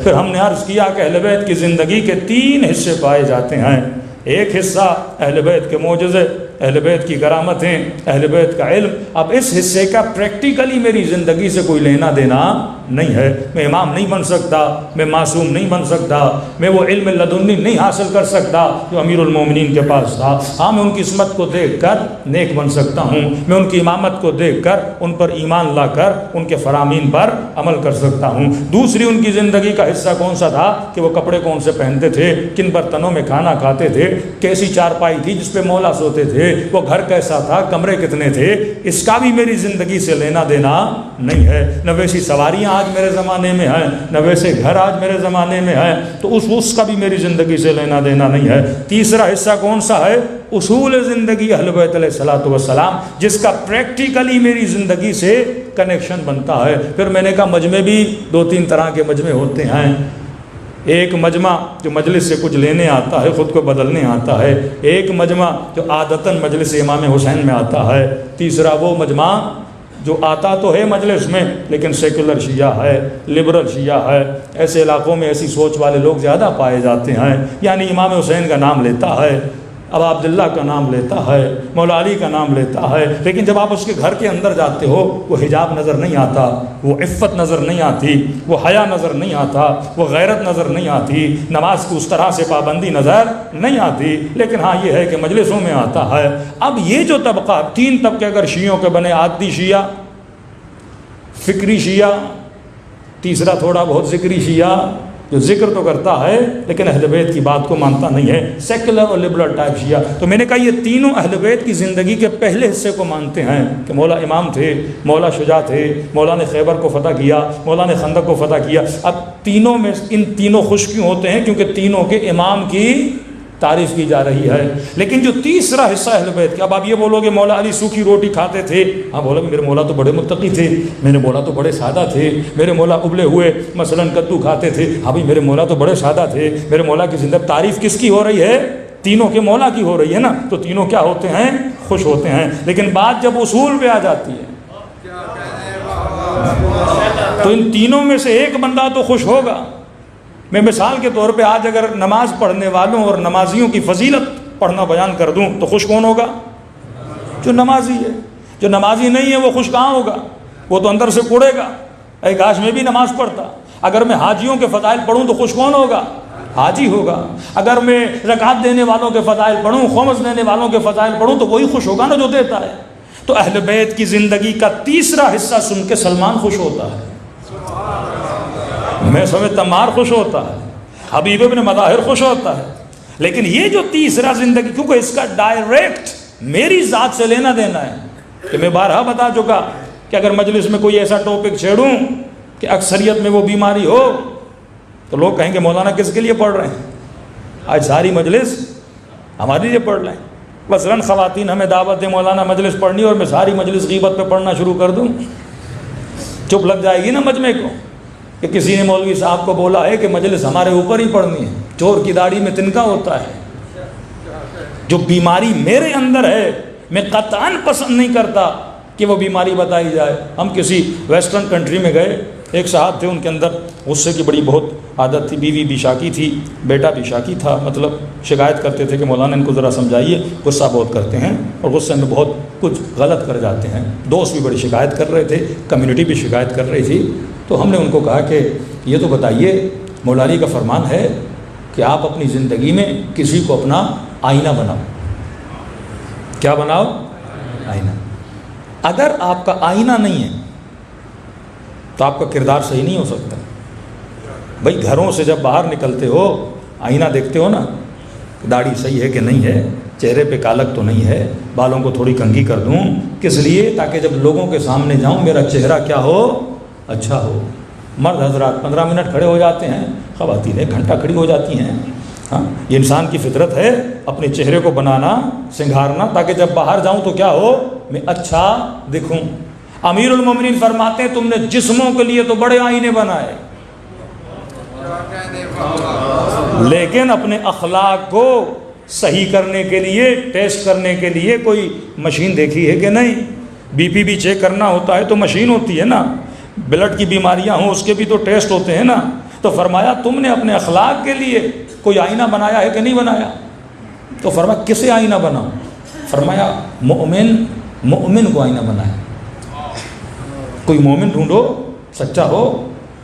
پھر ہم نے عرض کیا کہ اہل بیت کی زندگی کے 3 حصے پائے جاتے ہیں۔ ایک حصہ اہل بیت کے معجزے، اہل بیت کی کرامتیں، اہل بیت کا علم۔ اب اس حصے کا پریکٹیکلی میری زندگی سے کوئی لینا دینا نہیں ہے۔ میں امام نہیں بن سکتا، میں معصوم نہیں بن سکتا، میں وہ علم لدنی نہیں حاصل کر سکتا جو امیر المومنین کے پاس تھا۔ ہاں میں ان کی عصمت کو دیکھ کر نیک بن سکتا ہوں، میں ان کی امامت کو دیکھ کر ان پر ایمان لا کر ان کے فرامین پر عمل کر سکتا ہوں۔ دوسری ان کی زندگی کا حصہ کون سا تھا کہ وہ کپڑے کون سے پہنتے تھے، کن برتنوں میں کھانا کھاتے تھے، کیسی چارپائی تھی جس پہ مولا سوتے تھے، وہ گھر کیسا تھا، کمرے کتنے تھے، اس کا بھی میری زندگی سے لینا دینا نہیں ہے۔ نہ ویسی سواریاں آج میرے زمانے میں ہیں، نہ ویسے گھر آج میرے زمانے میں ہیں، تو اس کا بھی میری زندگی سے لینا دینا نہیں ہے۔ تیسرا حصہ کون سا ہے؟ اصول زندگی اہل بیت علیہ الصلوۃ والسلام، جس کا پریکٹیکلی میری زندگی سے کنیکشن بنتا ہے۔ پھر میں نے کہا مجمع بھی 2-3 طرح کے مجمع ہوتے ہیں۔ ایک مجمع جو مجلس سے کچھ لینے آتا ہے، خود کو بدلنے آتا ہے۔ ایک مجمع جو عادتاً مجلس امام حسین میں آتا ہے۔ تیسرا وہ مجمع جو آتا تو ہے مجلس میں لیکن سیکولر شیعہ ہے، لبرل شیعہ ہے۔ ایسے علاقوں میں ایسی سوچ والے لوگ زیادہ پائے جاتے ہیں، یعنی امام حسین کا نام لیتا ہے، اب عبداللہ کا نام لیتا ہے، مولا علی کا نام لیتا ہے، لیکن جب آپ اس کے گھر کے اندر جاتے ہو وہ حجاب نظر نہیں آتا، وہ عفت نظر نہیں آتی، وہ حیا نظر نہیں آتا، وہ غیرت نظر نہیں آتی، نماز کی اس طرح سے پابندی نظر نہیں آتی، لیکن ہاں یہ ہے کہ مجلسوں میں آتا ہے۔ اب یہ جو طبقہ 3 طبقے اگر شیعوں کے بنے، عادی شیعہ، فکری شیعہ، تیسرا تھوڑا بہت ذکری شیعہ جو ذکر تو کرتا ہے لیکن اہل بیت کی بات کو مانتا نہیں ہے، سیکولر اور لبرل ٹائپ شیعہ۔ تو میں نے کہا یہ تینوں اہل بیت کی زندگی کے پہلے حصے کو مانتے ہیں کہ مولا امام تھے، مولا شجاع تھے، مولا نے خیبر کو فتح کیا، مولا نے خندق کو فتح کیا۔ اب تینوں میں ان تینوں خوش کیوں ہوتے ہیں؟ کیونکہ تینوں کے امام کی تعریف کی جا رہی ہے۔ لیکن جو تیسرا حصہ اہل بیت کا، اب آپ یہ بولو گے مولا علی سوکھی روٹی کھاتے تھے، ہاں بولو گے میرے مولا تو بڑے متقی تھے، میرے مولا تو بڑے سادہ تھے، میرے مولا ابلے ہوئے مثلا کدو کھاتے تھے، ہاں بھائی میرے مولا تو بڑے سادہ تھے، میرے مولا کی زندگی۔ تعریف کس کی ہو رہی ہے؟ تینوں کے مولا کی ہو رہی ہے نا، تو تینوں کیا ہوتے ہیں؟ خوش ہوتے ہیں۔ لیکن بات جب اصول پہ آ جاتی ہے تو ان تینوں میں سے ایک بندہ تو خوش ہوگا۔ میں مثال کے طور پہ آج اگر نماز پڑھنے والوں اور نمازیوں کی فضیلت پڑھنا بیان کر دوں تو خوش کون ہوگا؟ جو نمازی ہے۔ جو نمازی نہیں ہے وہ خوش کہاں ہوگا؟ وہ تو اندر سے کوڑے گا، اے کاش میں بھی نماز پڑھتا۔ اگر میں حاجیوں کے فضائل پڑھوں تو خوش کون ہوگا؟ حاجی ہوگا۔ اگر میں زکوٰۃ دینے والوں کے فضائل پڑھوں، خمس دینے والوں کے فضائل پڑھوں تو وہی خوش ہوگا نا جو دیتا ہے۔ تو اہل بیت کی زندگی کا تیسرا حصہ سن کے سلمان خوش ہوتا ہے، میں سمجھتا عمار خوش ہوتا ہے، حبیب ابن مظاہر خوش ہوتا ہے۔ لیکن یہ جو تیسرا زندگی، کیونکہ اس کا ڈائریکٹ میری ذات سے لینا دینا ہے، کہ میں بارہا بتا چکا کہ اگر مجلس میں کوئی ایسا ٹاپک چھیڑوں کہ اکثریت میں وہ بیماری ہو تو لوگ کہیں گے مولانا کس کے لیے پڑھ رہے ہیں؟ آج ساری مجلس ہمارے لیے پڑھ رہے ہیں۔ مثلاً خواتین ہمیں دعوت دیں مولانا مجلس پڑھنی، اور میں ساری مجلس غیبت پہ پڑھنا شروع کر دوں، چپ لگ جائے گی نا مجمع کو کہ کسی نے مولوی صاحب کو بولا ہے کہ مجلس ہمارے اوپر ہی پڑھنی ہے۔ چور کی داڑھی میں تنکا ہوتا ہے۔ جو بیماری میرے اندر ہے میں قطعاً پسند نہیں کرتا کہ وہ بیماری بتائی جائے۔ ہم کسی ویسٹرن کنٹری میں گئے، ایک صاحب تھے، ان کے اندر غصے کی بڑی بہت عادت تھی، بیوی بھی شاکی تھی، بیٹا بھی شاکی تھا، مطلب شکایت کرتے تھے کہ مولانا ان کو ذرا سمجھائیے، غصہ بہت کرتے ہیں اور غصے میں بہت کچھ غلط کر جاتے ہیں۔ دوست بھی بڑی شکایت کر رہے تھے، کمیونٹی بھی شکایت کر رہی تھی۔ تو ہم نے ان کو کہا کہ یہ تو بتائیے مولا علی کا فرمان ہے کہ آپ اپنی زندگی میں کسی کو اپنا آئینہ بناؤ۔ کیا بناؤ؟ آئینہ۔ اگر آپ کا آئینہ نہیں ہے تو آپ کا کردار صحیح نہیں ہو سکتا۔ بھائی گھروں سے جب باہر نکلتے ہو آئینہ دیکھتے ہو نا، داڑھی صحیح ہے کہ نہیں ہے، چہرے پہ کالک تو نہیں ہے، بالوں کو تھوڑی کنگھی کر دوں، کس لیے؟ تاکہ جب لوگوں کے سامنے جاؤں میرا چہرہ کیا ہو؟ اچھا ہو۔ مرد حضرات 15 منٹ کھڑے ہو جاتے ہیں، خواتین 1 گھنٹہ کھڑی ہو جاتی ہیں۔ ہاں یہ انسان کی فطرت ہے اپنے چہرے کو بنانا، سنگھارنا، تاکہ جب باہر جاؤں تو کیا ہو؟ میں اچھا دکھوں۔ امیر المومنین فرماتے ہیں تم نے جسموں کے لیے تو بڑے آئینے بنائے، لیکن اپنے اخلاق کو صحیح کرنے کے لیے، ٹیسٹ کرنے کے لیے کوئی مشین دیکھی ہے کہ نہیں؟ بی پی بھی چیک کرنا ہوتا ہے تو مشین ہوتی ہے نا، بلڈ کی بیماریاں ہوں اس کے بھی تو ٹیسٹ ہوتے ہیں نا۔ تو تو فرمایا تم نے اپنے اخلاق کے لیے کوئی آئینہ بنایا ہے کہ نہیں بنایا؟ تو فرمایا کسے آئینہ بناؤ؟ فرمایا مومن کو آئینہ بنایا، کوئی مومن ڈھونڈو سچا ہو،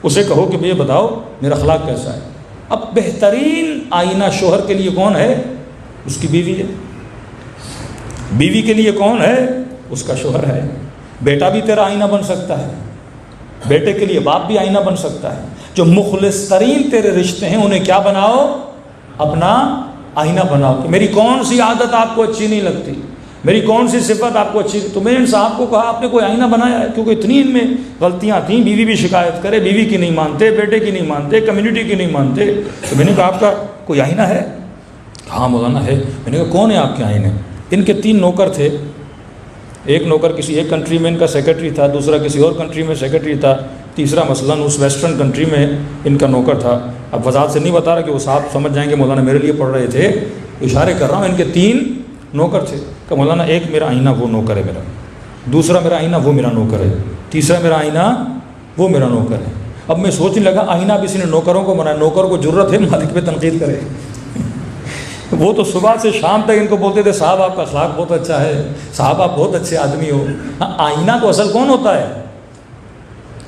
اسے کہو کہ یہ بتاؤ میرا اخلاق کیسا ہے۔ اب بہترین آئینہ شوہر کے لیے کون ہے؟ اس کی بیوی ہے۔ بیوی کے لیے کون ہے؟ اس کا شوہر ہے۔ بیٹا بھی تیرا آئینہ بن سکتا ہے، بیٹے کے لیے باپ بھی آئینہ بن سکتا ہے۔ جو مخلص ترین تیرے رشتے ہیں انہیں کیا بناؤ؟ اپنا آئینہ بناؤ کہ میری کون سی عادت آپ کو اچھی نہیں لگتی، میری کون سی صفت آپ کو اچھی، تو میں نے ان صاحب کو کہا آپ نے کوئی آئینہ بنایا ہے؟ کیونکہ اتنی ان میں غلطیاں تھیں، بیوی بھی شکایت کرے، بیوی کی نہیں مانتے، بیٹے کی نہیں مانتے، کمیونٹی کی نہیں مانتے۔ تو میں نے کہا آپ کا کوئی آئینہ ہے؟ ہاں مولانا ہے۔ میں نے کہا کون ہے آپ کے آئینے؟ ان کے 3 نوکر تھے، ایک نوکر کسی ایک کنٹری میں ان کا سیکرٹری تھا، دوسرا کسی اور کنٹری میں سیکرٹری تھا، تیسرا مثلاً اس ویسٹرن کنٹری میں ان کا نوکر تھا۔ اب وضاحت سے نہیں بتا رہا کہ وہ صاحب سمجھ جائیں گے مولانا میرے لیے پڑھ رہے تھے، اشارے کر رہا ہوں۔ ان کے 3 نوکر تھے کہ مولانا ایک میرا آئینہ وہ نوکر ہے میرا، دوسرا میرا آئینہ وہ میرا نوکر ہے، تیسرا میرا آئینہ وہ میرا نوکر ہے۔ اب میں سوچنے لگا آئینہ بھی اس نے نوکروں کو بنایا، نوکر کو ضرورت ہے مالک پہ تنقید کرے؟ وہ تو صبح سے شام تک ان کو بولتے تھے صاحب آپ کا اخلاق بہت اچھا ہے، صاحب آپ بہت اچھے آدمی ہو۔ آئینہ تو اصل کون ہوتا ہے؟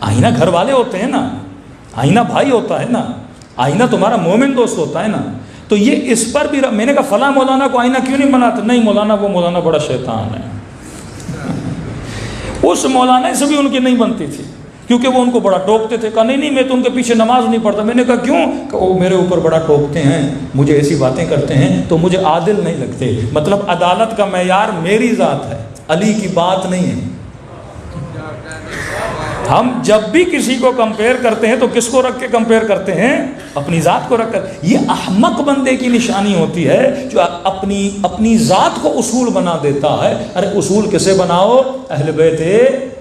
آئینہ گھر والے ہوتے ہیں نا، آئینہ بھائی ہوتا ہے نا، آئینہ تمہارا مومن دوست ہوتا ہے نا۔ تو یہ اس پر بھی میں نے کہا فلاں مولانا کو آئینہ کیوں نہیں بناتے؟ نہیں مولانا وہ مولانا بڑا شیطان ہے۔ اس مولانا سے بھی ان کی نہیں بنتی تھی کیونکہ وہ ان کو بڑا ٹوکتے تھے۔ کہا نہیں میں تو ان کے پیچھے نماز نہیں پڑھتا۔ میں نے کہا کیوں؟ کہ وہ میرے اوپر بڑا ٹوکتے ہیں، مجھے ایسی باتیں کرتے ہیں تو مجھے عادل نہیں لگتے۔ مطلب عدالت کا معیار میری ذات ہے، علی کی بات نہیں ہے۔ ہم جب بھی کسی کو کمپیئر کرتے ہیں تو کس کو رکھ کے کمپیئر کرتے ہیں؟ اپنی ذات کو رکھ کر۔ یہ احمق بندے کی نشانی ہوتی ہے جو اپنی ذات کو اصول بنا دیتا ہے۔ ارے اصول کسے بناؤ؟ اہل بیت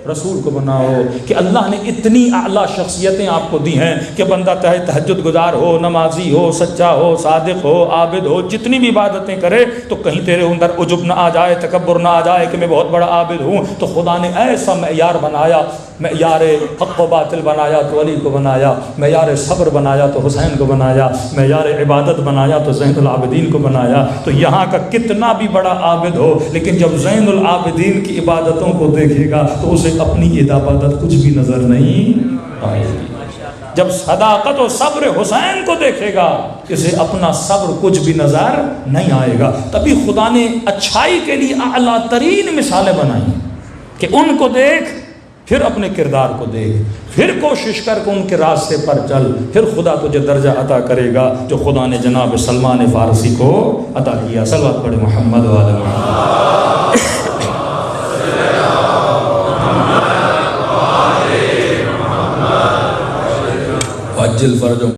رسول کو بناؤ کہ اللہ نے اتنی اعلیٰ شخصیتیں آپ کو دی ہیں کہ بندہ چاہے تہجد گزار ہو، نمازی ہو، سچا ہو، صادق ہو، عابد ہو، جتنی بھی عبادتیں کرے تو کہیں تیرے اندر عجب نہ آ جائے، تکبر نہ آ جائے کہ میں بہت بڑا عابد ہوں۔ تو خدا نے ایسا معیار بنایا، معیار حق و باطل بنایا تو علی کو بنایا، معیار صبر بنایا تو حسین کو بنایا، معیار عبادت بنایا تو زین العابدین کو بنایا۔ تو یہاں کا کتنا بھی بڑا عابد ہو لیکن جب زین العابدین کی عبادتوں کو دیکھے گا تو اسے اپنی عبادت کچھ بھی نظر نہیں آئے گی۔ جب صداقت و صبر حسین کو دیکھے گا اسے اپنا صبر کچھ بھی نظر نہیں آئے گا۔ تبھی خدا نے اچھائی کے لیے اعلیٰ ترین مثالیں بنائی کہ ان کو دیکھ، پھر اپنے کردار کو دیکھ، پھر کوشش کر کے ان کے راستے پر چل، پھر خدا تجھے درجہ عطا کرے گا جو خدا نے جناب سلمان فارسی کو عطا کیا۔ صلوات پڑھے محمد و آل محمد۔ وعجل فرجهم